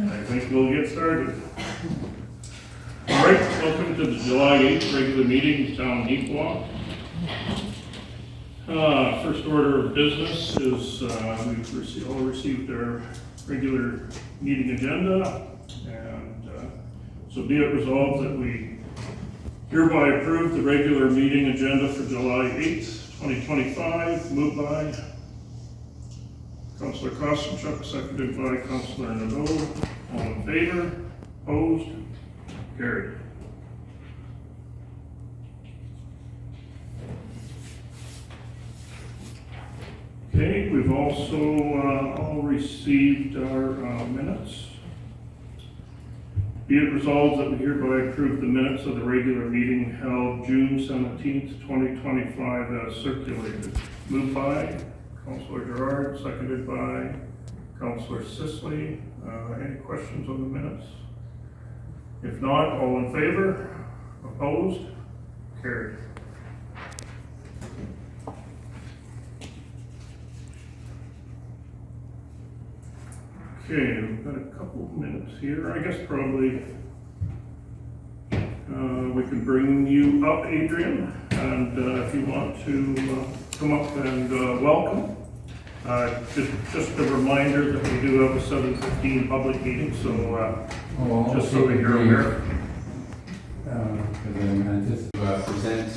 I think we'll get started. All right, welcome to the July 8th regular meeting of Town of Neepawa. First order of business is we've all received our regular meeting agenda, and so be it resolved that we hereby approve the regular meeting agenda for July 8th, 2025, moved by Councillor Kostenchuk, seconded by Councillor Nadeau. All in favor? Opposed? Carried. Okay, we've also all received our minutes. Be it resolved that we hereby approve the minutes of the regular meeting held June 17th, 2025 as circulated. Moved by Councillor Gerard, seconded by Councillor Sisley. Any questions on the minutes? If not, all in favor? Opposed? Carried. Okay, we've got a couple of minutes here. I guess probably we can bring you up, Adrian, and if you want to come up and welcome. Just a reminder that we do have a 7:15 public meeting, so just so you're aware. Because I'm going to just present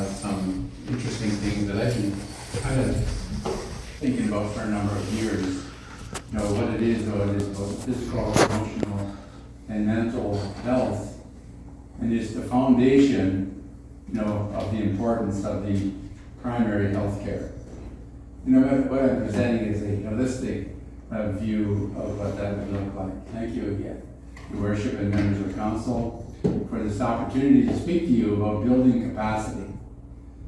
some interesting things that I've been kind of thinking about for a number of years. You know, what it is, though, it is about physical, emotional, and mental health. And it's the foundation, you know, of the importance of the primary health care. You know, what I'm presenting is a holistic view of what that would look like. Thank you again, Your Worship and members of Council, for this opportunity to speak to you about building capacity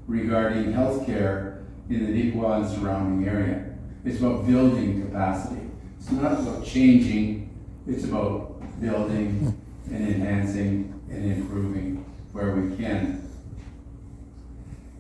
regarding healthcare in the Neepawa and surrounding area. It's about building capacity. It's not about changing, it's about building and enhancing and improving where we can.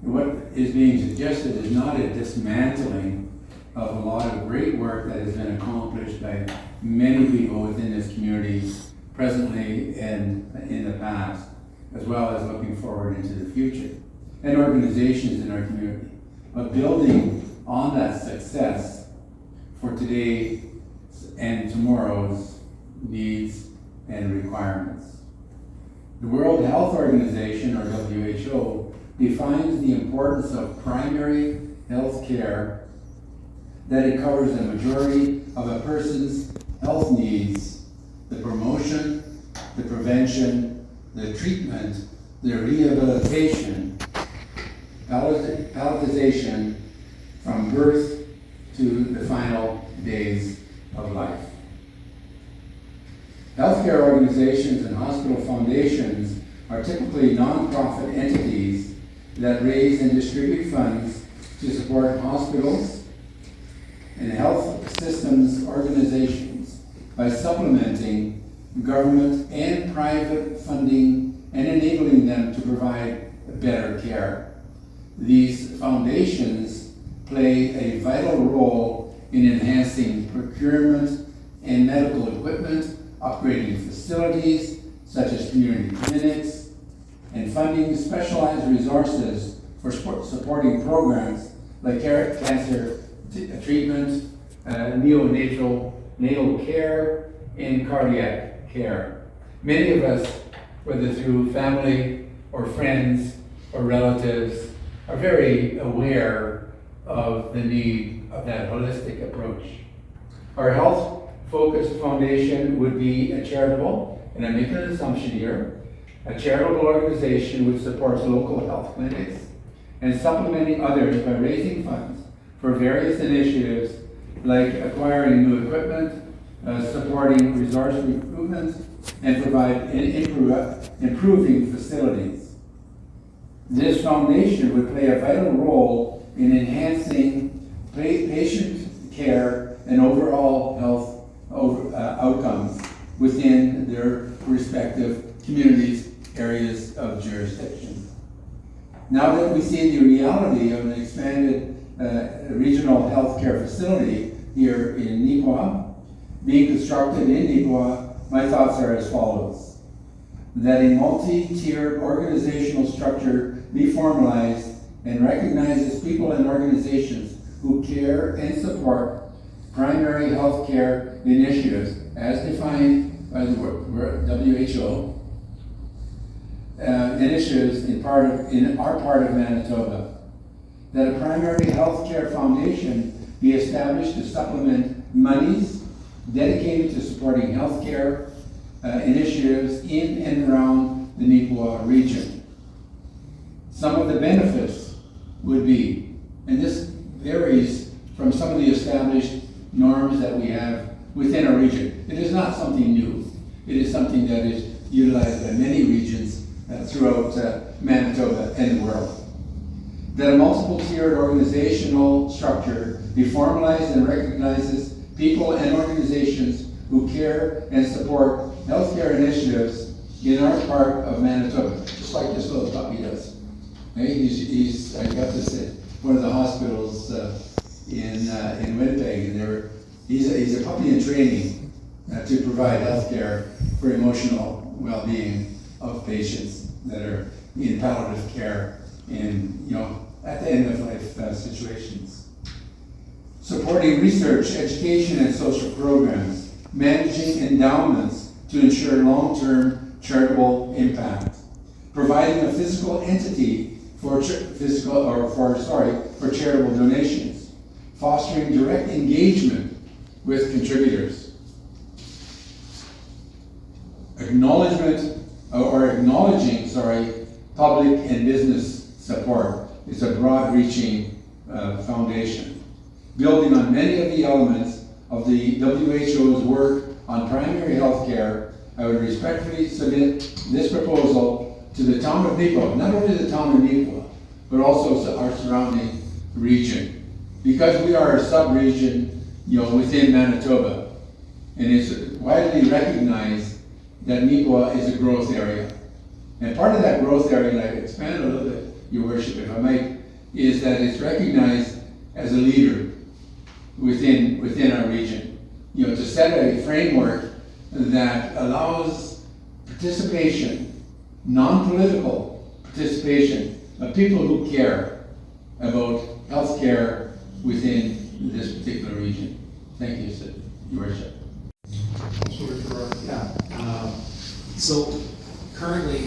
What is being suggested is not a dismantling of a lot of great work that has been accomplished by many people within this community presently and in the past, as well as looking forward into the future, and organizations in our community, but building on that success for today and tomorrow's needs and requirements. The World Health Organization, or WHO, defines the importance of primary health care, that it covers the majority of a person's health needs: the promotion, the prevention, the treatment, the rehabilitation, palliation from birth to the final days of life. Healthcare organizations and hospital foundations are typically non-profit entities that raise and distribute funds to support hospitals and health systems organizations by supplementing government and private funding and enabling them to provide better care. These foundations play a vital role in enhancing procurement and medical equipment, upgrading facilities such as community clinics, and funding specialized resources for supporting programs like cancer treatment, neonatal care, and cardiac care. Many of us, whether through family or friends or relatives, are very aware of the need of that holistic approach. Our health-focused foundation would be a charitable, and I'm making an assumption here, a charitable organization which supports local health clinics and supplementing others by raising funds for various initiatives like acquiring new equipment, supporting resource recruitment, and improving facilities. This foundation would play a vital role in enhancing patient care and overall health outcomes within their respective communities, areas of jurisdiction. Now that we see the reality of an expanded regional healthcare facility here in Neepawa, being constructed in Neepawa, my thoughts are as follows. That a multi-tiered organizational structure be formalized and recognizes people and organizations who care and support primary health care initiatives as defined by the WHO, initiatives in our part of Manitoba. That a primary health care foundation be established to supplement monies dedicated to supporting healthcare initiatives in and around the Neepawa region. Some of the benefits would be, and this varies from some of the established norms that we have within our region. It is not something new. It is something that is utilized by many regions throughout Manitoba and the world. That a multiple-tiered organizational structure be formalized and recognizes people and organizations who care and support healthcare initiatives in our part of Manitoba, just like this little puppy does. Hey, he's I got this at one of the hospitals in Winnipeg, and he's a puppy in training to provide healthcare for emotional well-being of patients that are in palliative care and at the end of life situations. Supporting research, education, and social programs, managing endowments to ensure long-term charitable impact, providing a physical entity for charitable donations, fostering direct engagement with contributors, acknowledging public and business support is a broad-reaching foundation. Building on many of the elements of the WHO's work on primary health care, I would respectfully submit this proposal to the town of Neepawa, not only the town of Neepawa, but also our surrounding region. Because we are a sub-region, within Manitoba, and it's widely recognized that Neepawa is a growth area. And part of that growth area, and I expand a little bit, Your Worship, if I might, is that it's recognized as a leader within our region. To set a framework that allows participation, non-political participation of people who care about healthcare within this particular region. Thank you, Your Worship. Yeah. So currently,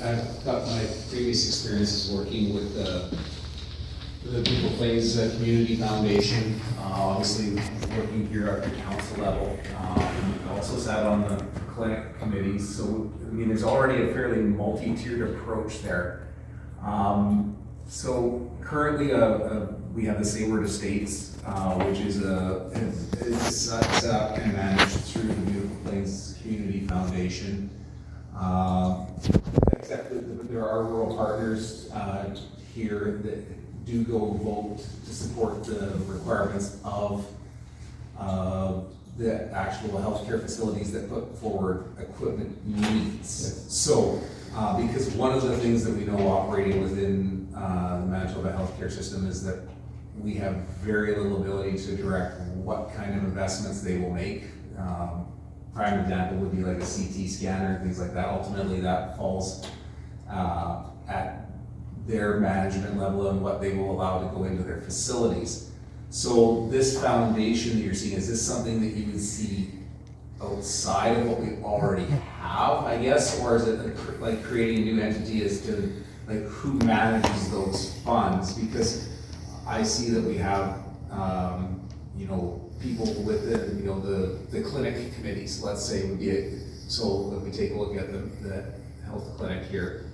I've got my previous experiences working with the People Plains Community Foundation, obviously working here at the council level. I also sat on the clinic committees, so there's already a fairly multi-tiered approach there. So currently, we have the Sayward Estates, which is set up and managed through the Beautiful Plains Community Foundation. Except that there are rural partners here that do go vote to support the requirements of the actual healthcare facilities that put forward equipment needs. So, because one of the things that we know operating within the Manitoba healthcare system is that we have very little ability to direct what kind of investments they will make. Prime example would be like a CT scanner and things like that. Ultimately, that falls at their management level and what they will allow to go into their facilities. So this foundation that you're seeing, is this something that you would see outside of what we already have, I guess? Or is it like creating a new entity as to like who manages those funds? Because I see that we have, people with the clinic committees, let's say, would be so if we take a look at the health clinic here,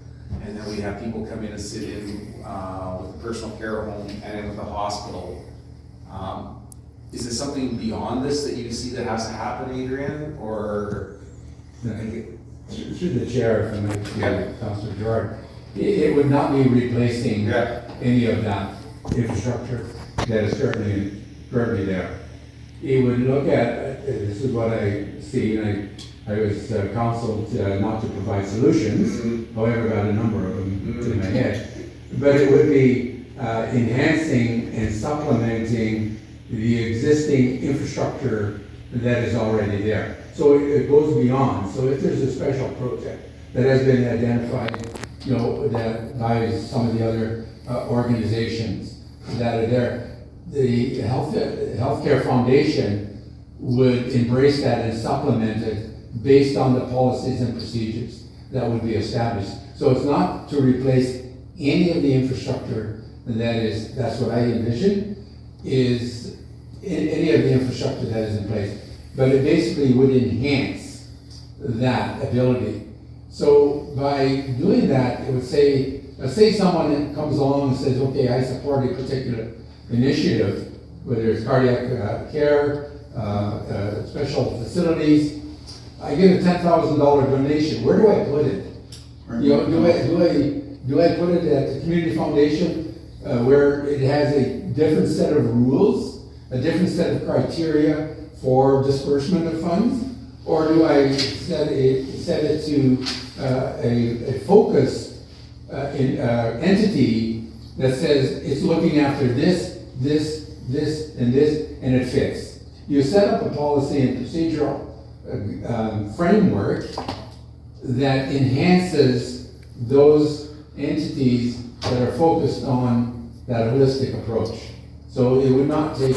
and then we have people come in and sit in with the personal care home and in with the hospital. Is this something beyond this that you see that has to happen, Adrian, or? Through the chair, if I might, Councilor Gerard, it would not be replacing any of that infrastructure that is currently there. It would look at, this is what I see, and I was counseled not to provide solutions, however, got a number of them in my head. But it would be enhancing and supplementing the existing infrastructure that is already there. So it goes beyond. So if there's a special project that has been identified, that by some of the other organizations that are there, the Healthcare Foundation would embrace that and supplement it based on the policies and procedures that would be established. So it's not to replace any of the infrastructure that's what I envision, is any of the infrastructure that is in place. But it basically would enhance that ability. So by doing that, it would say, let's say someone comes along and says, okay, I support a particular initiative, whether it's cardiac care, special facilities. I give a $10,000 donation. Where do I put it? Do I put it at the community foundation where it has a different set of rules, a different set of criteria for disbursement of funds, or do I set it to a focused entity that says it's looking after this, and it fits? You set up a policy and procedural framework that enhances those entities that are focused on that holistic approach. So it would not take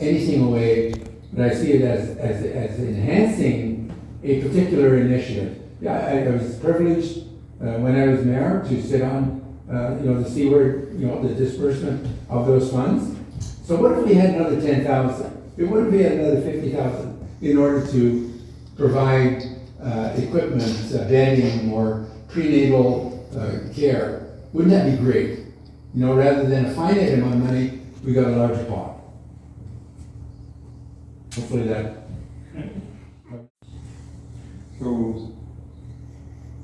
anything away, but I see it as enhancing a particular initiative. Yeah, I was privileged when I was mayor to sit on, to see where, the disbursement of those funds. So what if we had another 10,000? What if we had another 50,000 in order to provide equipment, bedding, or prenatal care? Wouldn't that be great? Rather than a finite amount of money, we got a larger pot. Hopefully that. So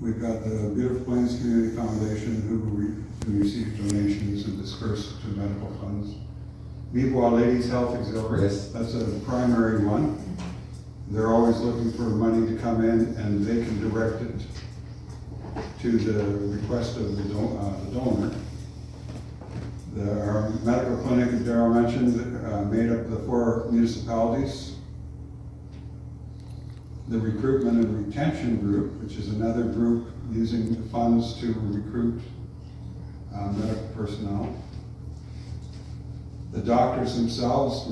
we've got the Beautiful Plains Community Foundation who receives donations and disperse to medical funds. Neepawa Ladies Health Auxiliary, Yes. that's a primary one. They're always looking for money to come in, and they can direct it to the request of the donor. Our medical clinic, as Darrell mentioned, made up the 4 municipalities. The recruitment and retention group, which is another group using the funds to recruit medical personnel. The doctors themselves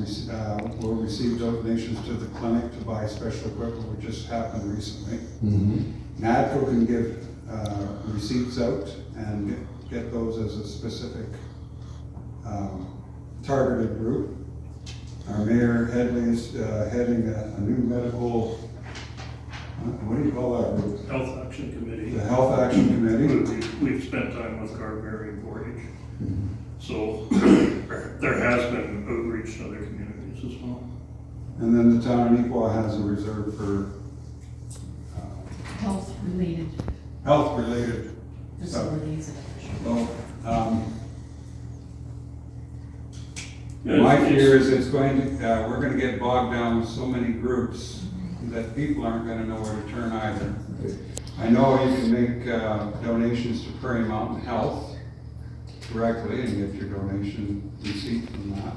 will receive donations to the clinic to buy special equipment, which just happened recently. Mm-hmm. NADCO can give receipts out and get those as a specific targeted group. Our Mayor Headley is heading a new medical, what do you call that group? Health Action Committee. The Health Action Committee. We've spent time with Carberry and Portage. So there has been outreach to other communities as well. And then the town of Neepawa has a reserve for Health-related health-related stuff. facilities and officials. Well, Yeah, my it's- fear is it's going to, we're gonna get bogged down with so many groups that people aren't gonna know where to turn either. I know you can make donations to Prairie Mountain Health directly and get your donation receipt from that.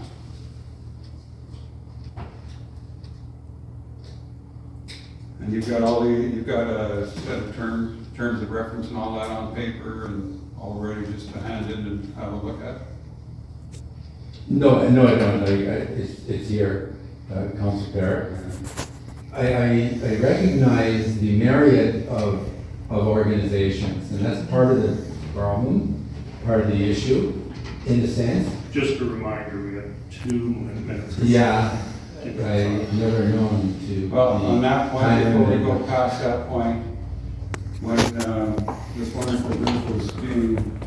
And you've got a set of terms of reference and all that on paper and all ready just to hand in and have a look at. No, I don't. It's here, Councilor Barrett. I recognize the myriad of organizations, and that's part of the problem, part of the issue, in a sense. Just a reminder, we have 2 minutes. Yeah, I've never known to. Well, on that point, time before we limited. go past that point, when this wonderful group was being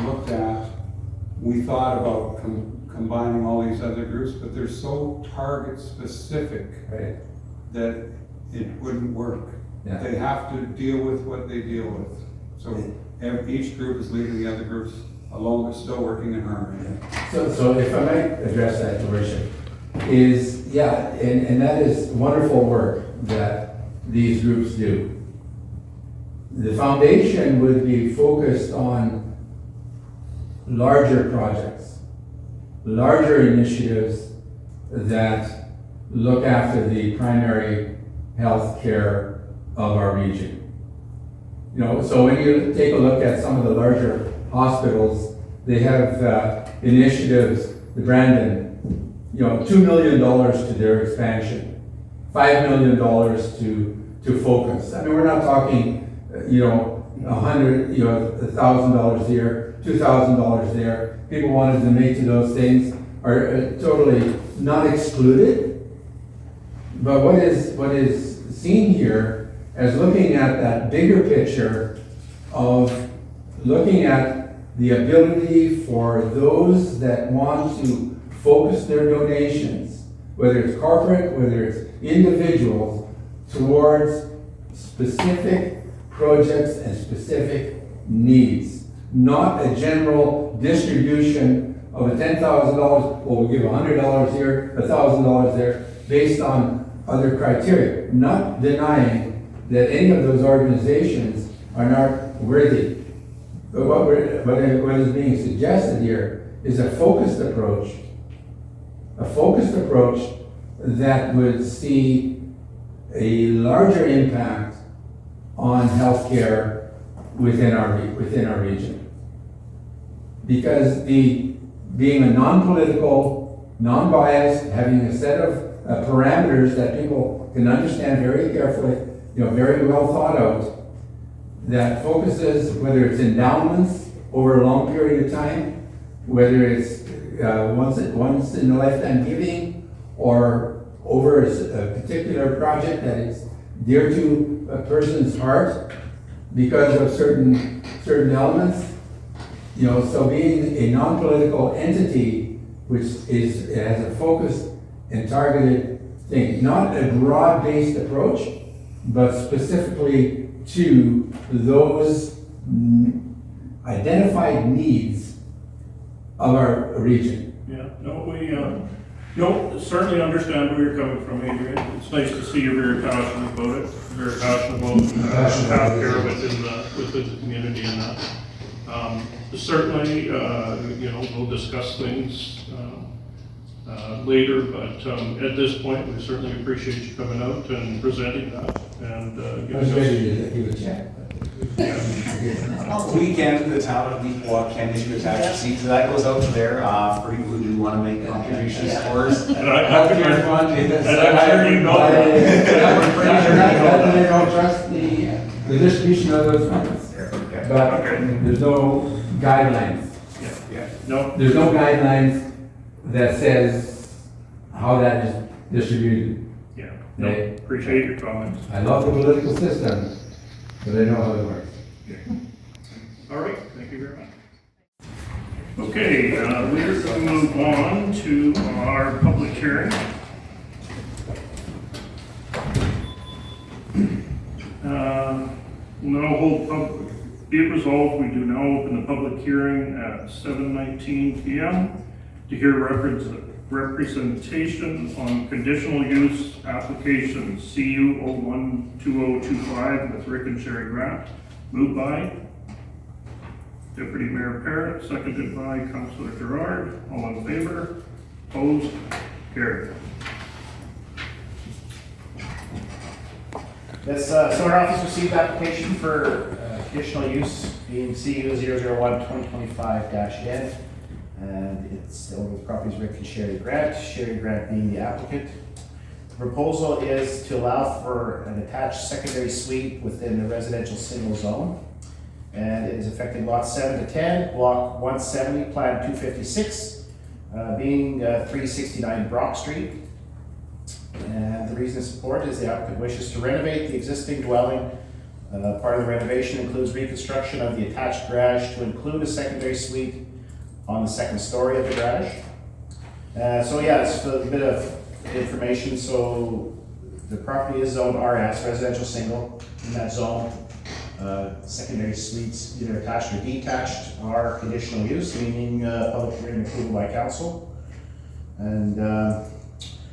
looked at, we thought about combining all these other groups, but they're so target specific Right. that it wouldn't work. Yeah. They have to deal with what they deal with. So each group is leaving the other groups alone, but still working in harmony. So if I might address that, Your Worship, is, yeah, and that is wonderful work that these groups do. The foundation would be focused on larger projects, larger initiatives that look after the primary health care of our region. You know, so when you take a look at some of the larger hospitals, they have initiatives, the Brandon, you know, $2 million to their expansion, $5 million to focus. I mean, we're not talking, you know, $1,000 here, $2,000 there. People wanted to donate to those things are totally not excluded. But what is seen here as looking at that bigger picture of looking at the ability for those that want to focus their donations, whether it's corporate, whether it's individuals, towards specific projects and specific needs, not a general distribution of a $10,000, well, we'll give $100 here, $1,000 there, based on other criteria, not denying that any of those organizations are not worthy. But what is being suggested here is a focused approach that would see a larger impact on healthcare within our region. Because being a non-political, non-biased, having a set of parameters that people can understand very carefully, you know, very well thought out, that focuses, whether it's endowments over a long period of time, whether it's once in a lifetime giving, or over a particular project that is dear to a person's heart because of certain elements. You know, so being a non-political entity which has a focused and targeted thing, not a broad-based approach, but specifically to those identified needs of our region. Yeah, no, we certainly understand where you're coming from, Adrian. It's nice to see you're very passionate about it, very passionate about healthcare within the community and that. Certainly, you know, we'll discuss things later, but at this point, we certainly appreciate you coming out and presenting that. And I was ready to give a check. We can, the town of Neepawa can issue a tax receipt, so that goes out to there, for people who do wanna make contributions towards. And I'm sure you know that. They don't trust the distribution of those funds, but Okay. there's no guidelines. Yeah, no, There's no guidelines that says how that is distributed. yeah, no, appreciate your comments. I love the political system, but I know how it works. All right, thank you very much. Okay, we're going to move on to our public hearing. We'll now hold be it resolved, we do now open the public hearing at 7:19 p.m. to hear representation on conditional use application CU 012025 with Rick and Sherry Grant. Moved by Deputy Mayor Parrott, seconded by Councillor Gerard. All in favor? Opposed? Carried. This, so our office received application for conditional use being CU 001-2025-N, and it's the owner of the property is Rick and Sherry Grant being the applicant. The proposal is to allow for an attached secondary suite within the residential single zone, and it is affecting lots 7 to 10, block 170, plan 256, being 369 Brock Street. And the reason of support is the applicant wishes to renovate the existing dwelling. Part of the renovation includes reconstruction of the attached garage to include a secondary suite on the second story of the garage. So yeah, it's a bit of information. So the property is zoned RS, residential single. In that zone, secondary suites, either attached or detached, are conditional use, meaning public hearing approval by council. And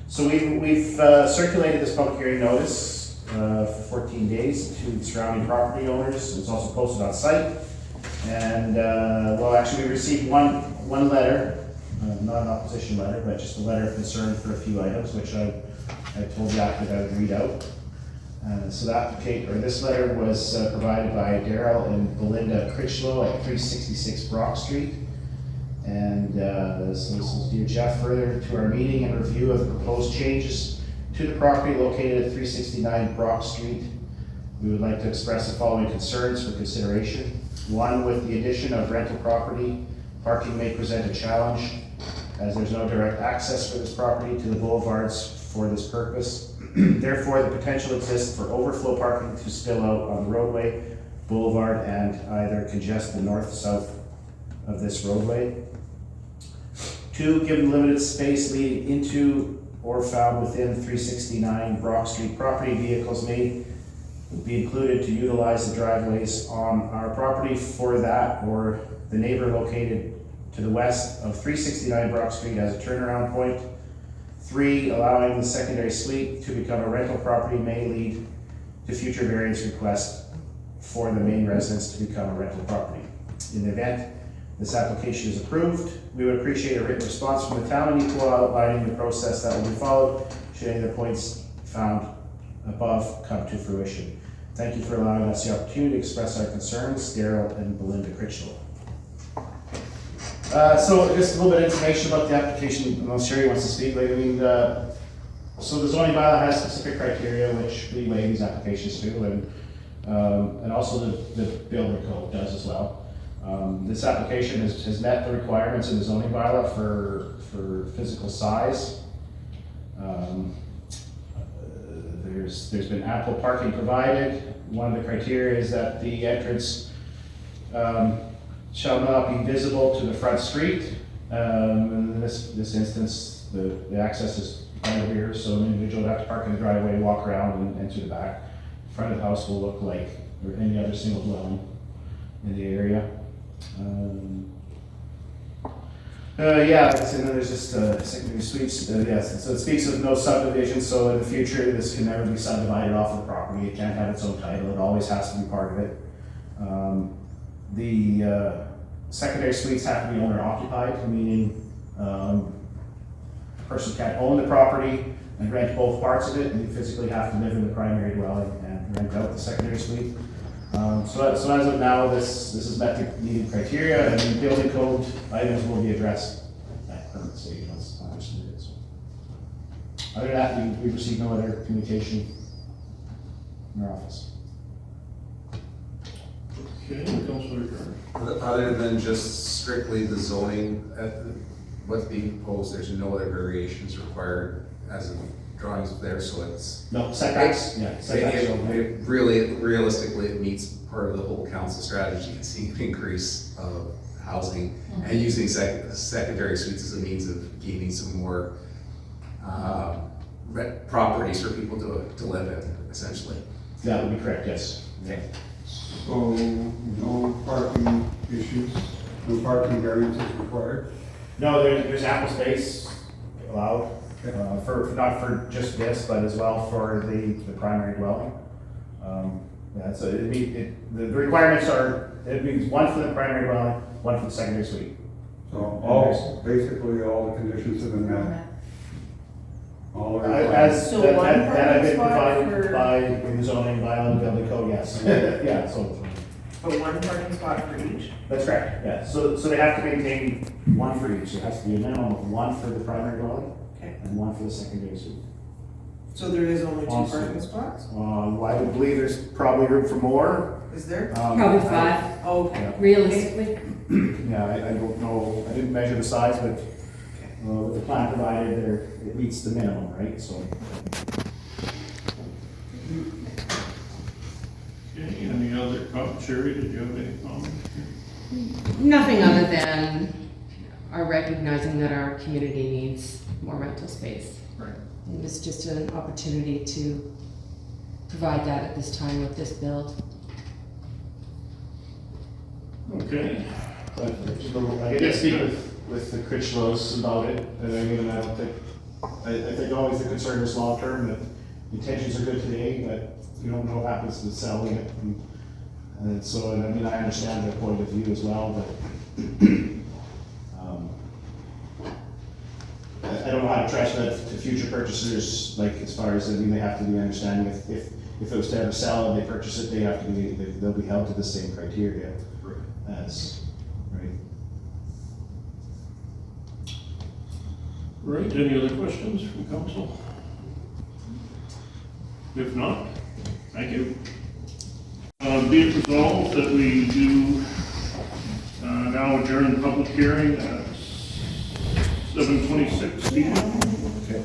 so we've circulated this public hearing notice for 14 days to the surrounding property owners. It's also posted on site. And well, actually we received one letter not an opposition letter, but just a letter of concern for a few items, which I told the applicant I would read out. So this letter was provided by Daryl and Belinda Critchlow at 366 Brock Street. And so this is Dear Jeff, further to our meeting and review of the proposed changes to the property located at 369 Brock Street. We would like to express the following concerns for consideration. One, with the addition of rental property, parking may present a challenge as there's no direct access for this property to the boulevards for this purpose. Therefore, the potential exists for overflow parking to spill out on the roadway, boulevard, and either congest the north-south of this roadway. Two, given limited space leading into or found within 369 Brock Street property, vehicles may be included to utilize the driveways on our property for that or the neighbor located to the west of 369 Brock Street as a turnaround point. Three, allowing the secondary suite to become a rental property may lead to future variance requests for the main residence to become a rental property. In the event this application is approved, we would appreciate a written response from the town of Neepawa outlining the process that will be followed should any of the points found above come to fruition. Thank you for allowing us the opportunity to express our concerns, Daryl and Belinda Critchlow. So just a little bit of information about the application, unless Sherry wants to speak. Like, I mean, so the zoning bylaw has specific criteria which we weigh these applications to, and also the building code does as well. This application has met the requirements in the zoning bylaw for physical size. There's been ample parking provided. One of the criteria is that the entrance shall not be visible to the front street. In this instance, the access is right over here, so an individual would have to park in the driveway, walk around and enter the back. The front of the house will look like any other single dwelling in the area. And then there's just secondary suites. Yes, so it speaks of no subdivision, so in the future, this can never be subdivided off of the property. It can't have its own title. It always has to be part of it. The secondary suites have to be owner occupied, meaning a person can't own the property and rent both parts of it, and you physically have to live in the primary dwelling and rent out the secondary suite. So as of now, this has met the needed criteria, and the building code items will be addressed at permit stage once I understand it. So, other than that, we received no other communication in our office. Okay, Councilor Jarrett. Other than just strictly the zoning, what's being proposed, there's no other variations required as of drawings there, so it's. No, setbacks, yeah, setbacks. Realistically, it meets part of the whole council strategy, seeing an increase of housing and using secondary suites as a means of gaining some more properties for people to live in, essentially. That would be correct, yes. Okay. So, no parking issues, no parking variances required? No, there's ample space allowed, for not for just this, but as well for the primary dwelling. So the requirements are, it means one for the primary dwelling, one for the secondary suite. So basically all the conditions have been met? All the As So that one have been parking spot provided for- by the zoning bylaw and building code, yes. Yeah, so, But one parking spot for each? that's correct, yeah. So they have to maintain one for each. It has to be a minimum of one for the primary dwelling Okay. and one for the secondary suite. So there is only two Awesome. parking spots? I would believe there's probably room for more. Is there? Probably 5, Oh, okay. realistically. Yeah, I don't know, I didn't measure the size, but with the plan provided there, it meets the minimum, right, so. Okay, any other comments? Sherry, did you have any comments? Nothing other than our recognizing that our community needs more rental space. Right. And it's just an opportunity to provide that at this time with this build. Okay. I did speak with the Critchlows about it, and I mean, I think always the concern is long-term, that intentions are good today, but you don't know what happens with selling it. And so, and I mean, I understand their point of view as well, but, I don't know how to trust that to future purchasers, like as far as, I mean, they have to be understanding if it was to ever sell and they purchase it, they have to be, they'll be held to the same criteria as, right? Right, any other questions from council? If not, thank you. Be it resolved that we do now adjourn the public hearing at 7:26 p.m. Okay.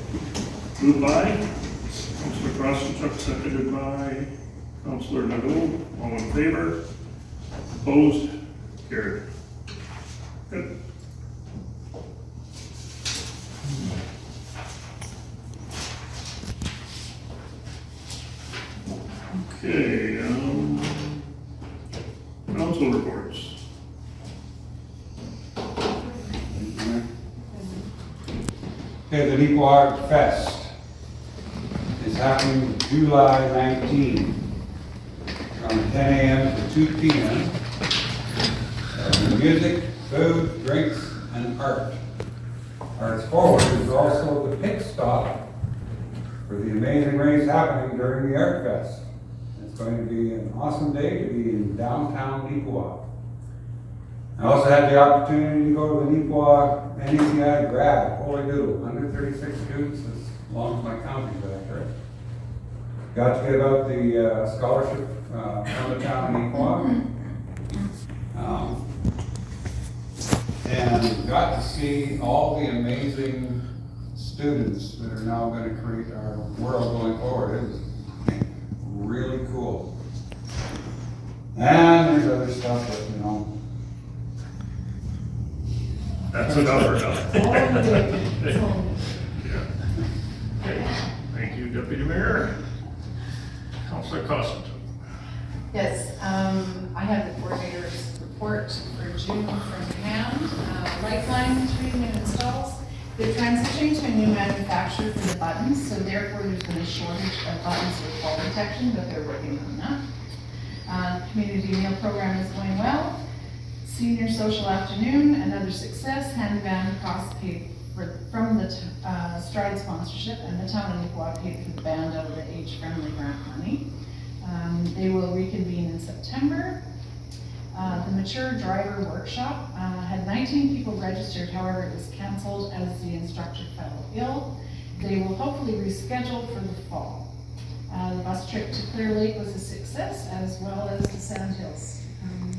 Moved by Councilor Crossenchuck, seconded by Councilor Nadeau. All in favor? Opposed? Carried. Good. Okay, council reports. Okay, the Neepawa Fest is happening July 19th from 10 a.m. to 2 p.m. Music, food, drinks, and art. Arts Forward is also the pit stop for the amazing race happening during the Art Fest. It's going to be an awesome day to be in downtown Neepawa. I also had the opportunity to go to the Neepawa NECI grad, holy doodle, 136 students as long as my counting back. Got to give out the scholarship from the town of Neepawa. And got to see all the amazing students that are now going to create our world going forward. It was really cool. And there's other stuff that, you know. That's enough for now. Yeah. Okay, thank you, Deputy Mayor. Councilor Costa. Yes, I have the coordinator's report for June from hand. Lifeline treatment installs. They're transitioning to a new manufacturer for the buttons, so therefore there's been a shortage of buttons for fall protection, but they're working on that. Community meal program is going well. Senior social afternoon, another success. Handband costs paid from the Stride sponsorship, and the town of Neepawa paid for the band out of the age-friendly grant money. They will reconvene in September. The mature driver workshop had 19 people registered, however it was canceled as the instructor fell ill. They will hopefully reschedule for the fall. The bus trip to Clear Lake was a success, as well as to Sand Hills.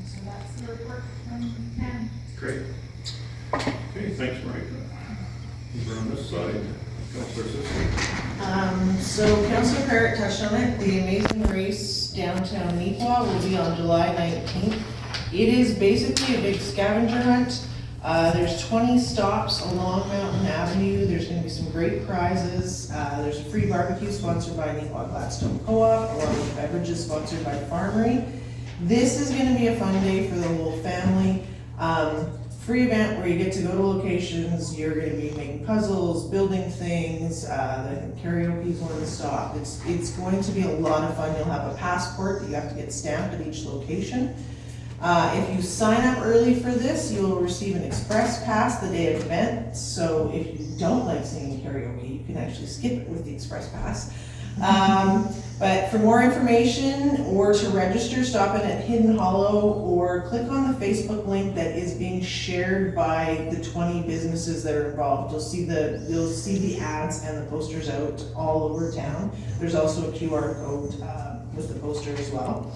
So that's the report from Pam. Great. Okay, thanks, Mike. Over on this side, Councilor Sisson. So Councilor Parrott touched on it, the Amazing Race downtown Neepawa will be on July 19th. It is basically a big scavenger hunt. There's 20 stops along Mountain Avenue. There's going to be some great prizes. There's a free barbecue sponsored by Neepawa Gladstone Co-op, or beverages sponsored by Farmery. This is going to be a fun day for the whole family. Free event where you get to go to locations. You're going to be making puzzles, building things. The karaoke is one stop. It's going to be a lot of fun. You'll have a passport that you have to get stamped at each location. If you sign up early for this, you will receive an express pass the day of the event. So if you don't like singing karaoke, you can actually skip it with the express pass. But for more information or to register, stop in at Hidden Hollow or click on the Facebook link that is being shared by the 20 businesses that are involved. You'll see the ads and the posters out all over town. There's also a QR code with the poster as well.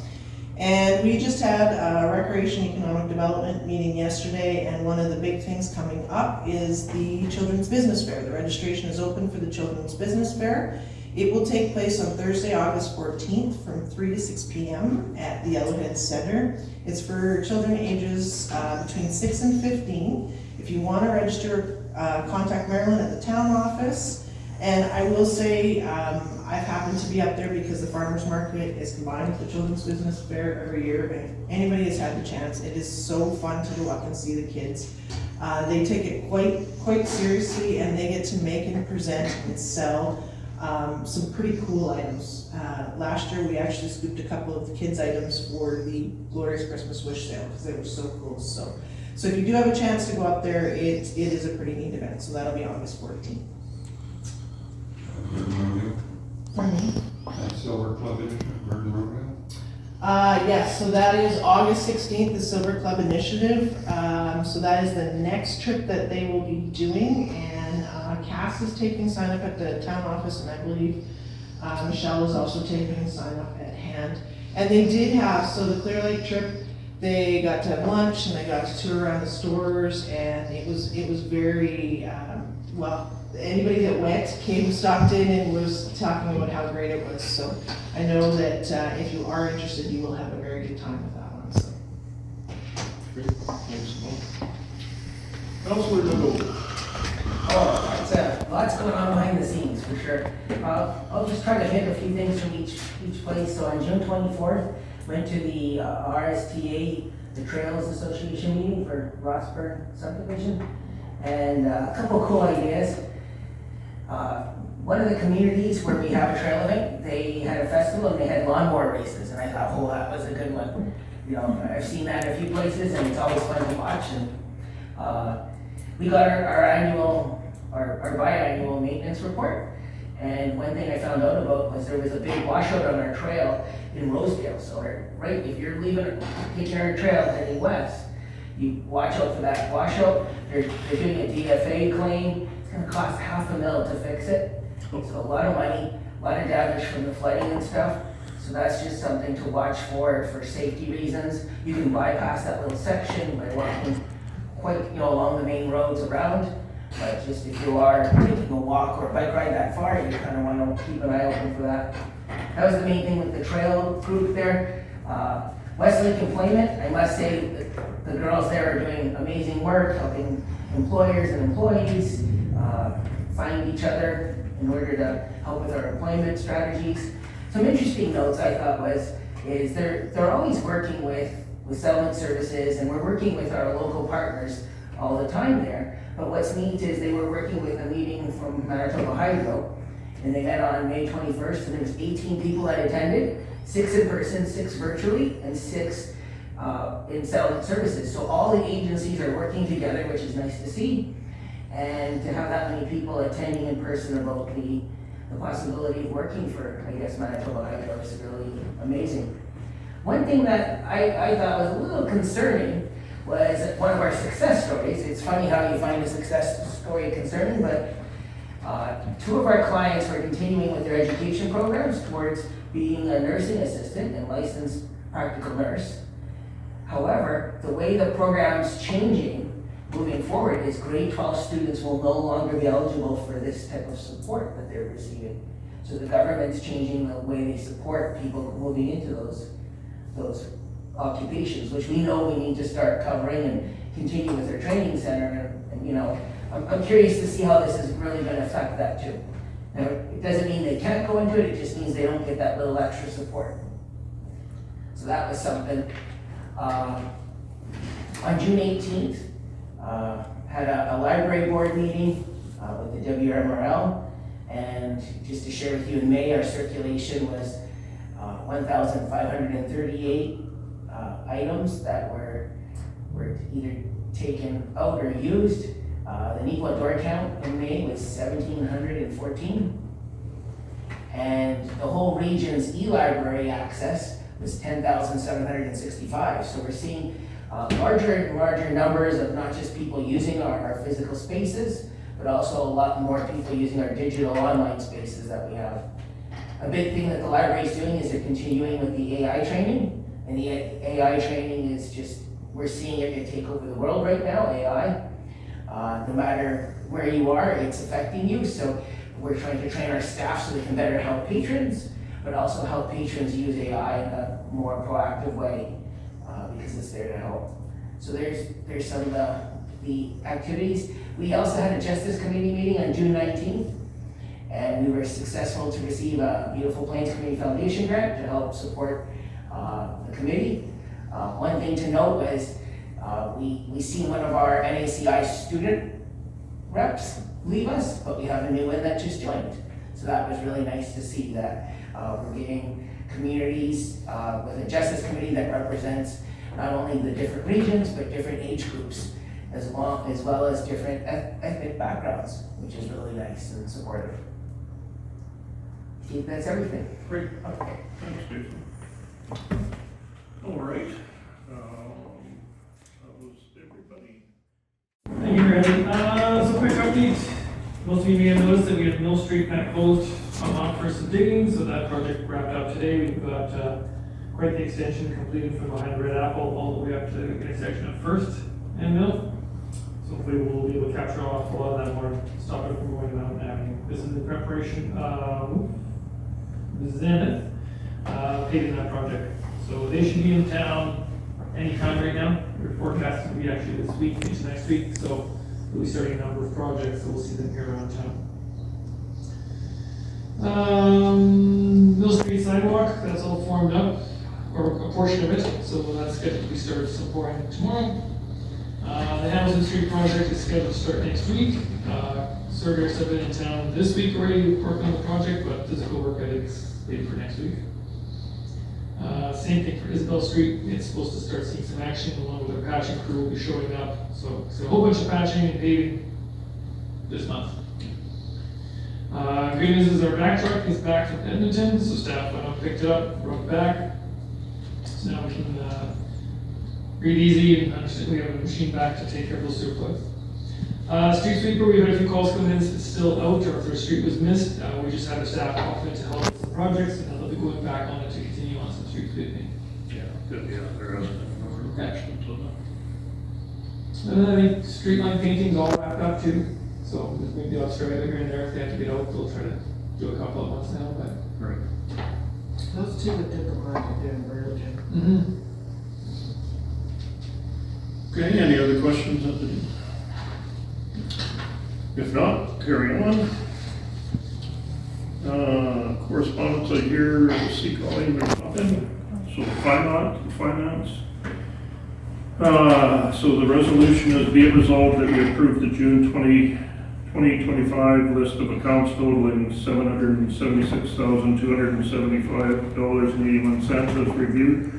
And we just had a Recreation Economic Development meeting yesterday, and one of the big things coming up is the Children's Business Fair. The registration is open for the Children's Business Fair. It will take place on Thursday, August 14th from 3 to 6 p.m. at the Yellowhead Center. It's for children ages between 6 and 15. If you want to register, contact Marilyn at the town office. And I will say, I've happened to be up there because the farmers market is combined with the Children's Business Fair every year. If anybody has had the chance, it is so fun to go up and see the kids. They take it quite seriously, and they get to make and present and sell some pretty cool items. Last year we actually scooped a couple of the kids' items for the Glorious Christmas Wish sale because they were so cool. So So if you do have a chance to go up there, it is a pretty neat event, so that'll be August 14th. That Silver Club Initiative, Burton Rodale? Yes, so that is August 16th, the Silver Club Initiative. So that is the next trip that they will be doing, and Cass is taking sign up at the town office, and I believe Michelle is also taking sign up at hand. And they did have, so the Clear Lake trip, they got to have lunch and they got to tour around the stores, and it was very, well, anybody that went stopped in and was talking about how great it was. So I know that if you are interested, you will have a very good time with that one, so. Great, thanks. Councilor Legault. Oh, lots going on behind the scenes, for sure. I'll just try to hit a few things from each place. So on June 24th, went to the RSTA, the Trails Association meeting for Rossburn subdivision, and a couple of cool ideas. One of the communities where we have a trail event, they had a festival and they had lawnmower races, and I thought, oh, that was a good one. You know, I've seen that in a few places, and it's always fun to watch. And we got our biannual maintenance report, and one thing I found out about was there was a big washout on our trail in Rosedale. So right, if you're taking our trail heading west, you watch out for that washout. They're doing a DFA claim. It's gonna cost $500,000 to fix it. So a lot of money, a lot of damage from the flooding and stuff. So that's just something to watch for safety reasons. You can bypass that little section by walking along the main roads around. But just if you are taking a walk or a bike ride that far, you kind of want to keep an eye open for that. That was the main thing with the trail group there. Westlake Employment, I must say that the girls there are doing amazing work, helping employers and employees find each other in order to help with our employment strategies. Some interesting notes I thought is they're always working with settlement services, and we're working with our local partners all the time there. But what's neat is they were working with a meeting from Manitoba Hydro, and they met on May 21st, and there was 18 people that attended, 6 in person, 6 virtually, and 6 in settlement services. So all the agencies are working together, which is nice to see. And to have that many people attending in person about the possibility of working for, I guess, Manitoba Hydro is really amazing. One thing that I thought was a little concerning was one of our success stories. It's funny how you find a success story concerning, but 2 of our clients were continuing with their education programs towards being a nursing assistant and licensed practical nurse. However, the way the program's changing moving forward is grade 12 students will no longer be eligible for this type of support that they're receiving. So the government's changing the way they support people moving into those occupations, which we know we need to start covering and continue with our training center. And you know, I'm curious to see how this is really going to affect that too. Now, it doesn't mean they can't go into it, it just means they don't get that little extra support. So that was something. On June 18th, had a library board meeting with the WMRL, and just to share with you, in May, our circulation was 1,538 items that were either taken out or used. The Neepawa door count in May was 1,714. And the whole region's e-library access was 10,765. So we're seeing larger and larger numbers of not just people using our physical spaces, but also a lot more people using our digital online spaces that we have. A big thing that the library is doing is they're continuing with the AI training. And the AI training is just, we're seeing it take over the world right now, AI. No matter where you are, it's affecting you. So we're trying to train our staff so they can better help patrons, but also help patrons use AI in a more proactive way because it's there to help. So there's some of the activities. We also had a Justice Committee meeting on June 19th, and we were successful to receive a Beautiful Plains Community Foundation grant to help support the committee. One thing to note was we seen one of our NACI student reps leave us, but we have a new one that just joined. So that was really nice to see that we're getting communities with a Justice Committee that represents not only the different regions, but different age groups, as well as different ethnic backgrounds, which is really nice and supportive. Steve, that's everything. Great. Okay. Thanks, Jason. All right. That was everybody. Thank you, Randy. So quick update. Most of you may have noticed that we had Mill Street kind of closed on Mount for some digging, so that project wrapped up today. We've got quite the extension completed from behind Red Apple all the way up to the intersection of First and Mill. So hopefully we'll be able to capture off a lot of that more, stop it from going to Mountain Avenue. This is in preparation of Zenith paving that project. So they should be in town anytime right now. We're forecasting to be actually this week into next week, so we'll be starting a number of projects, so we'll see them here around town. Mill Street sidewalk, that's all formed up, or a portion of it, so that's scheduled to be started some pouring tomorrow. The Hamilton Street project is scheduled to start next week. Surveyors have been in town this week already working on the project, but physical work I think is slated for next week. Same thing for Isabel Street, it's supposed to start seeing some action along with our patching crew will be showing up. So a whole bunch of patching and paving this month. Good news is our back truck is back from Edmonton, so staff went up, picked it up, brought it back. So now we can breathe easy and understand we have a machine back to take care of those sewer plugs. Street sweeper, we've had a few calls come in, it's still out, or if their street was missed, we just had a staff off in to help with some projects, and they'll be going back on it to continue on some street sweeping. Yeah, good, yeah, there has been no actions on that. And then I think street line painting's all wrapped up too, so there's maybe the Australia here and there, if they have to get out, they'll try to do a couple of months now, but. Right. Those two that took a market there in Burlington. Okay, any other questions at the? If not, carry on. Correspondence I hear, seek volume or nothing. So finance. So the resolution is be it resolved that we approve the June 2025 list of accounts totaling $776,275.81 as reviewed,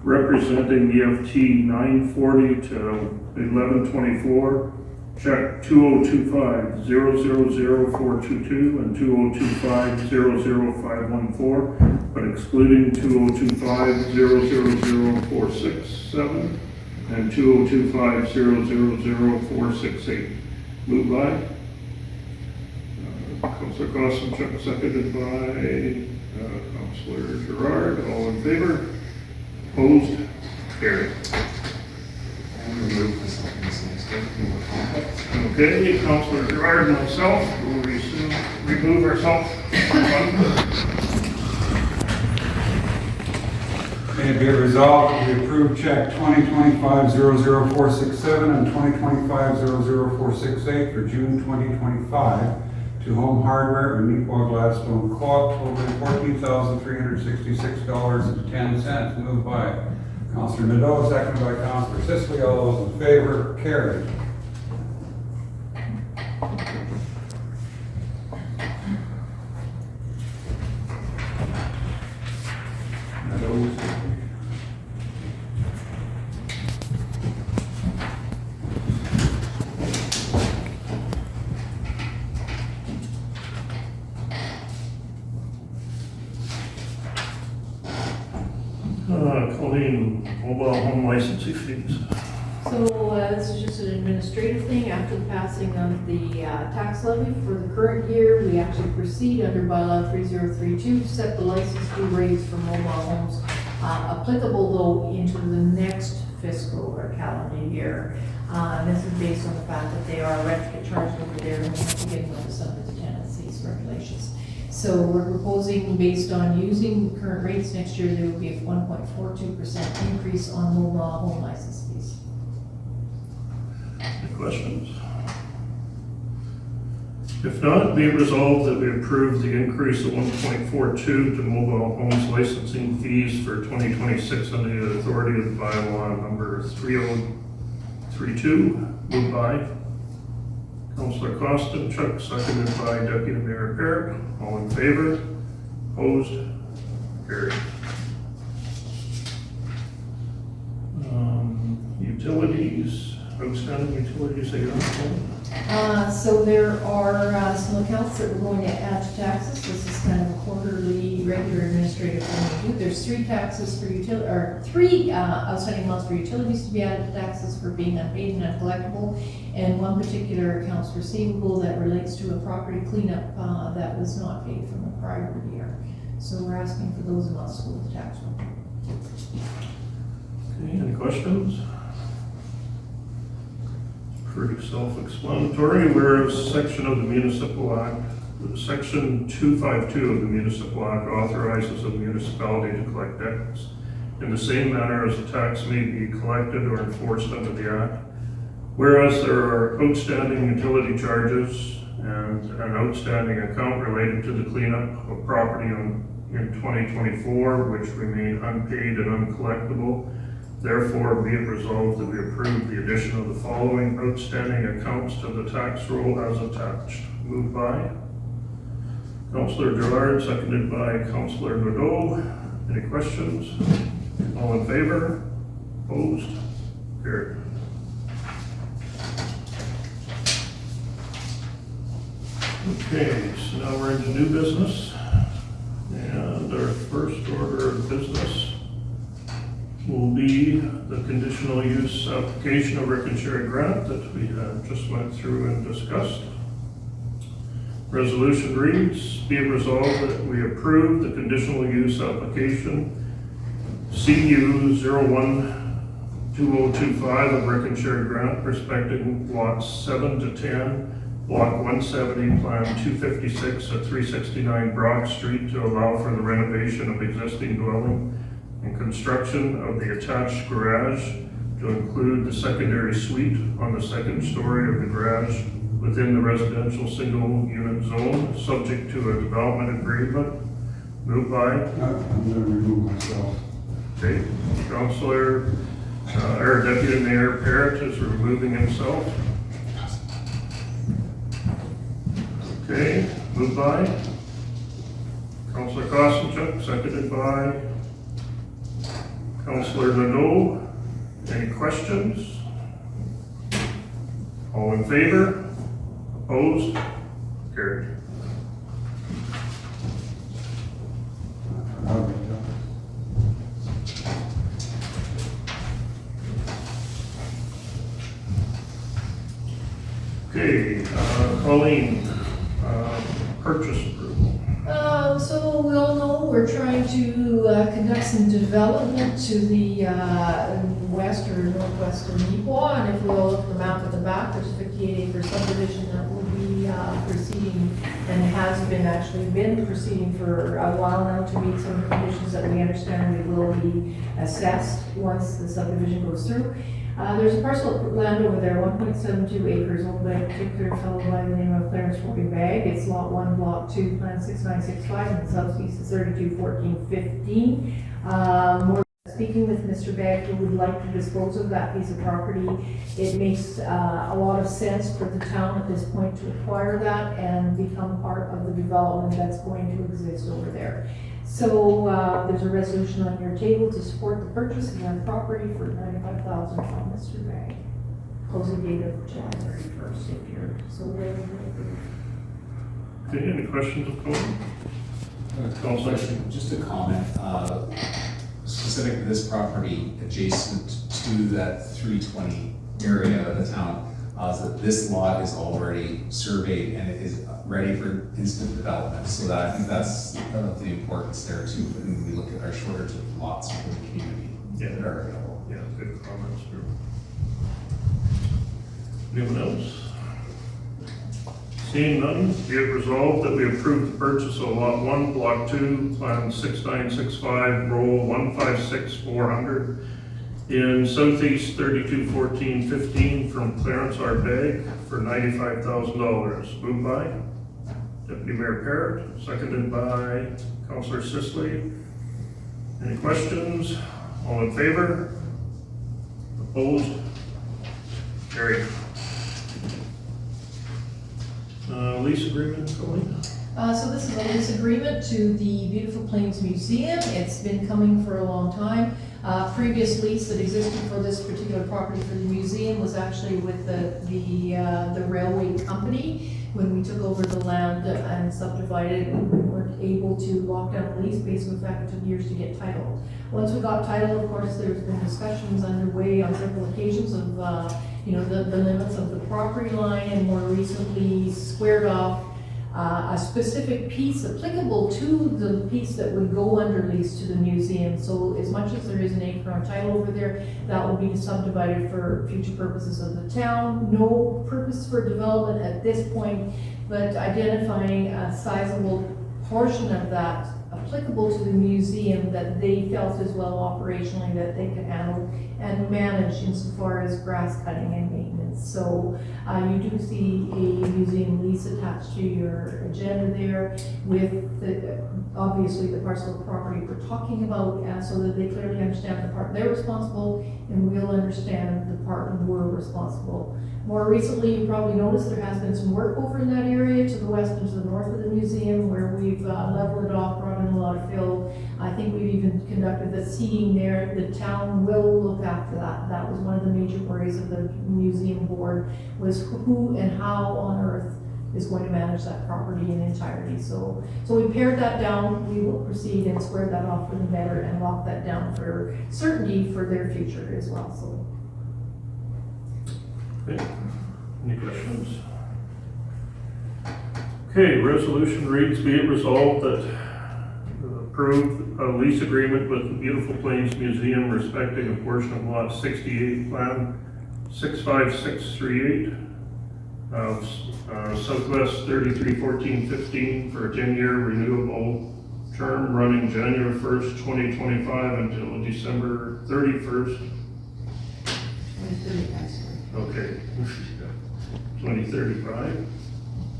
representing EFT 940 to 1124. Check 2025-000422 and 2025-00514, but excluding 2025-000467 and 2025-000468. Moved by Councilor Costin, seconded by Councilor Gerard. All in favor? Opposed? Carried. Okay, Councilor Gerard and myself will remove ourselves. May it be resolved, we approve check 2025-00467 and 2025-00468 for June 2025 to Home Hardware and Neepawa Gladstone Co-op totaling $14,366.10. Moved by Councilor Nadeau, seconded by Councilor Sisley. All those in favor, carried. Colleen, mobile home licensing fees. So this is just an administrative thing. After the passing of the tax levy for the current year, we actually proceed under bylaw 3032 to set the license fee rates for mobile homes applicable though into the next fiscal or calendar year. And this is based on the fact that they are rent get charged over there and we have to get notice under the tenancies regulations. So we're proposing, based on using current rates next year, there will be a 1.42% increase on mobile home license fees. Any questions? If not, be it resolved that we approve the increase of 1.42 to mobile homes licensing fees for 2026 under the authority of bylaw number 3032. Moved by Councilor Costin, seconded by Deputy Mayor Parrott. All in favor? Opposed? Carried. Utilities, outstanding utilities that you're on. So there are some accounts that we're going to add to taxes. This is kind of a quarterly, regular administrative thing we do. There's three taxes for three outstanding amounts for utilities to be added to taxes for being unpaid and uncollectible, and one particular accounts receivable that relates to a property cleanup that was not paid from the prior year. So we're asking for those amounts to go with the tax roll. Okay, any questions? Pretty self-explanatory, whereas section of the Municipal Act, section 252 of the Municipal Act authorizes a municipality to collect debts in the same manner as a tax may be collected or enforced under the Act. Whereas there are outstanding utility charges and an outstanding account related to the cleanup of property in 2024, which remain unpaid and uncollectible. Therefore, be it resolved that we approve the addition of the following outstanding accounts to the tax roll as attached. Moved by Councillor Gerard, seconded by Councillor Nadeau. Any questions? All in favor? Opposed? Carried. Okay, so now we're into new business. And our first order of business will be the conditional use application of Rick and Sherry grant that we just went through and discussed. Resolution reads, be it resolved that we approve the conditional use application CU 012025 of Rick and Sherry grant respecting lots 7 to 10, block 170, plan 256 at 369 Broad Street to allow for the renovation of existing dwelling and construction of the attached garage to include the secondary suite on the second story of the garage within the residential single unit zone, subject to a development agreement. Moved by? I'm gonna remove myself. Okay, Councillor, or Deputy Mayor Parrott is removing himself. Okay, moved by Councillor Kostenchuk, seconded by Councillor Nadeau. Any questions? All in favor? Opposed? Carried. Okay, Colleen, purchase approval. So we all know we're trying to conduct some development to the west or northwest of Neepawa, and if we all look at the map at the back, there's a 58-acre subdivision that will be proceeding, and has been proceeding for a while now to meet some of the conditions that we understand we will be assessed once the subdivision goes through. There's a parcel of land over there, 1.72 acres, owned by a particular fellow by the name of Clarence Bag. It's lot 1, block 2, plan 6965, and the subspecies is 321415. More speaking with Mr. Bag, who would like to dispose of that piece of property, it makes a lot of sense for the town at this point to acquire that and become part of the development that's going to exist over there. So there's a resolution on your table to support the purchase of that property for $95,000 from Mr. Bag. Closing date of January 1st, if you're so ready to approve. Okay, any questions of Colleen? Councillor. Just a comment, specific to this property adjacent to that 320 area of the town, is that this lot is already surveyed and it is ready for instant development. So that I think that's of the importance there too, when we look at our shortage of lots for the community that are available. Yeah, good comments. Anyone else? Seeing none, be it resolved that we approve the purchase of lot 1, block 2, plan 6965, roll 156400 in southeast 321415 from Clarence R. Bag for $95,000. Moved by Deputy Mayor Parrott, seconded by Councillor Sisley. Any questions? All in favor? Opposed? Carried. Lease agreement, Colleen? So this is a lease agreement to the Beautiful Plains Museum. It's been coming for a long time. Previous lease that existed for this particular property for the museum was actually with the railway company. When we took over the land and subdivided, we weren't able to lock down the lease based on the fact it took years to get title. Once we got title, of course, there's been discussions underway on several occasions of, the limits of the property line, and more recently squared off a specific piece applicable to the piece that would go under lease to the museum. So as much as there is an acre on title over there, that will be subdivided for future purposes of the town. No purpose for development at this point, but identifying a sizable portion of that applicable to the museum that they felt as well operationally that they could handle and manage insofar as grass cutting and maintenance. So you do see a museum lease attached to your agenda there with obviously the parcel of property we're talking about, so that they clearly understand the part they're responsible and we'll understand the part we're responsible. More recently, you probably noticed there has been some work over in that area to the west and to the north of the museum where we've leveled it off, brought in a lot of fill. I think we've even conducted the seeding there. The town will look after that. That was one of the major worries of the museum board, was who and how on earth is going to manage that property in entirety. So we pared that down. We will proceed and square that off for the better and lock that down for certainty for their future as well. So. Okay, any questions? Okay, resolution reads, be it resolved that approve a lease agreement with the Beautiful Plains Museum respecting a portion of lot 68, plan 65638 of Southwest 331415 for a 10-year renewable term running January 1st, 2025 until December 31st. Okay, 2035.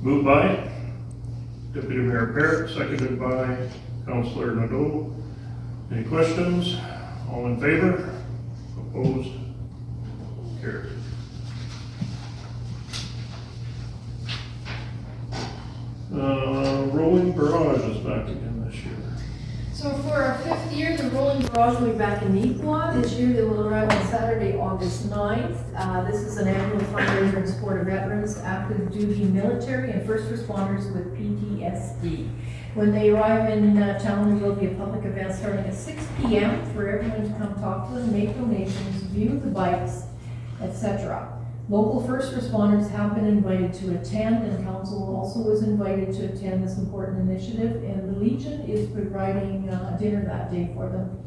Moved by Deputy Mayor Parrott, seconded by Councillor Nadeau. Any questions? All in favor? Opposed? Carried. Rolling barrage is back again this year. So for our 5th year, the rolling barrage will be back in Neepawa. This year they will arrive on Saturday, August 9th. This is an annual fundraiser in support of veterans, active duty military, and first responders with PTSD. When they arrive in town, there will be a public event starting at 6 p.m. for everyone to come talk to them, make donations, view the bikes, etc. Local first responders have been invited to attend, and council also was invited to attend this important initiative, and the Legion is providing dinner that day for them.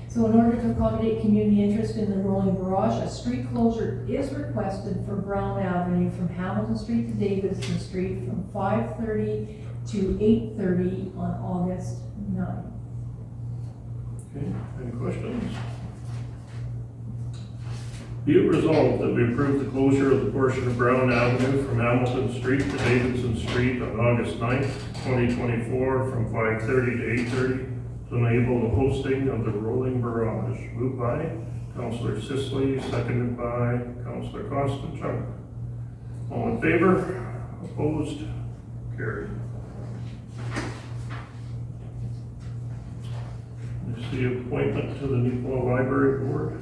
So in order to accommodate community interest in the rolling barrage, a street closure is requested for Brown Avenue from Hamilton Street to Davidson Street from 5:30 to 8:30 on August 9th. Okay, any questions? Be it resolved that we approve the closure of the portion of Brown Avenue from Hamilton Street to Davidson Street on August 9th, 2024 from 5:30 to 8:30 to enable the hosting of the rolling barrage. Moved by Councillor Sisley, seconded by Councillor Costanchuk. All in favor? Opposed? Carried. Is the appointment to the Neepawa Library Board?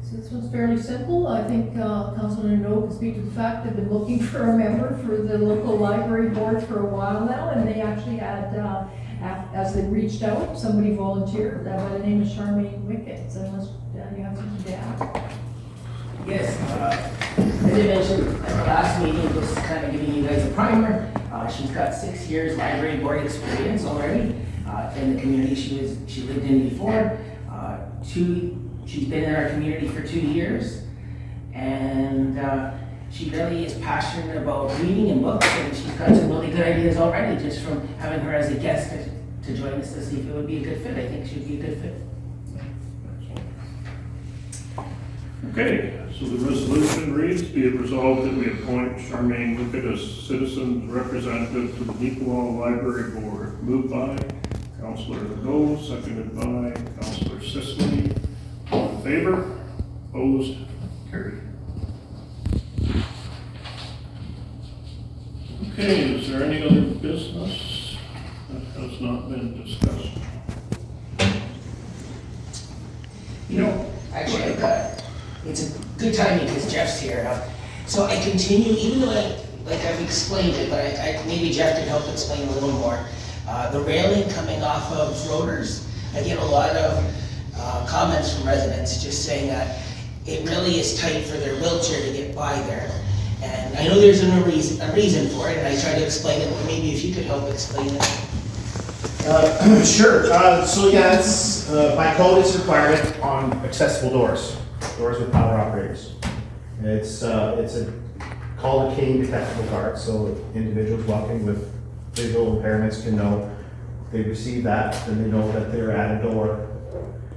So this one's fairly simple. I think Councilor Nadeau can speak to the fact they've been looking for a member for the local library board for a while now, and they actually had, as they reached out, somebody volunteered by the name of Charmaine Wickett. So unless you have something to add. Yes, as I mentioned at the last meeting, just kind of giving you guys a primer. She's got 6 years library board experience already in the community she lived in before. She's been in our community for 2 years, and she really is passionate about reading and books, and she's got some really good ideas already just from having her as a guest to join us to see if it would be a good fit. I think she would be a good fit. Okay, so the resolution reads, be it resolved that we appoint Charmaine Wickett as citizens representative to the Neepawa Library Board. Moved by Councillor Nadeau, seconded by Councillor Sisley. All in favor? Opposed? Carried. Okay, is there any other business that has not been discussed? You know, actually, it's a good timing because Jeff's here. So I continue, even though I've explained it, but maybe Jeff can help explain a little more. The railing coming off of Roaders, I get a lot of comments from residents just saying that it really is tight for their wheelchair to get by there. And I know there's a reason for it, and I tried to explain it, but maybe if you could help explain it. Sure, so yeah, it's, by code, it's a requirement on accessible doors with power operators. It's called a cane detectable guard, so individuals walking with visual impairments can know they receive that, then they know that they're at a door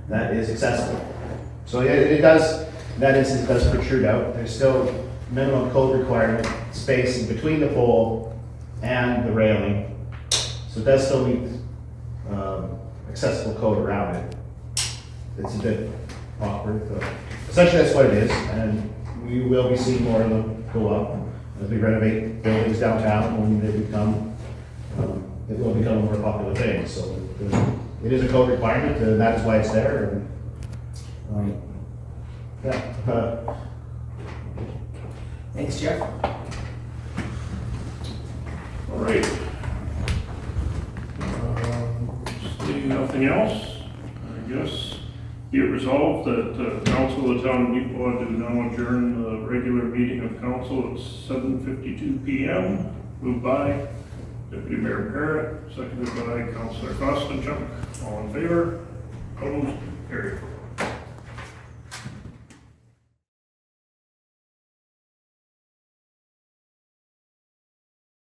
that is accessible. So yeah, it does, in that instance, it does protrude out. There's still minimum code requirement space in between the pole and the railing. So it does still meet accessible code around it. It's a bit awkward, but essentially that's what it is, and we will be seeing more of them go up as we renovate buildings downtown when they become, it will become a more popular thing. So it is a code requirement, and that is why it's there. And, yeah. Thanks, Jeff. All right. Seeing nothing else, I guess be it resolved that the council of the town of Neepawa do now adjourn the regular meeting of council at 7:52 p.m. Moved by Deputy Mayor Parrott, seconded by Councilor Costanchuk. All in favor? Opposed? Carried.